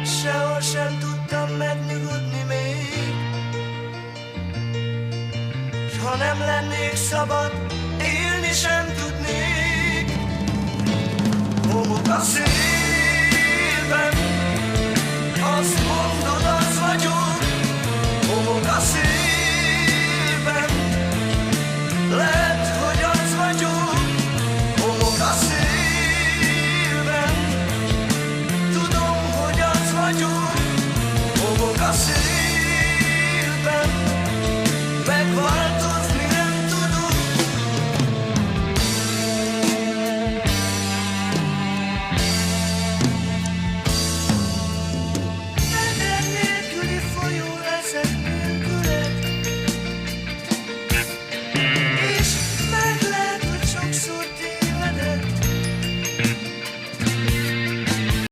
sehol sem tudtam megnyugodni még. S ha nem lennék szabad, élni sem tudnék. Homok a szél,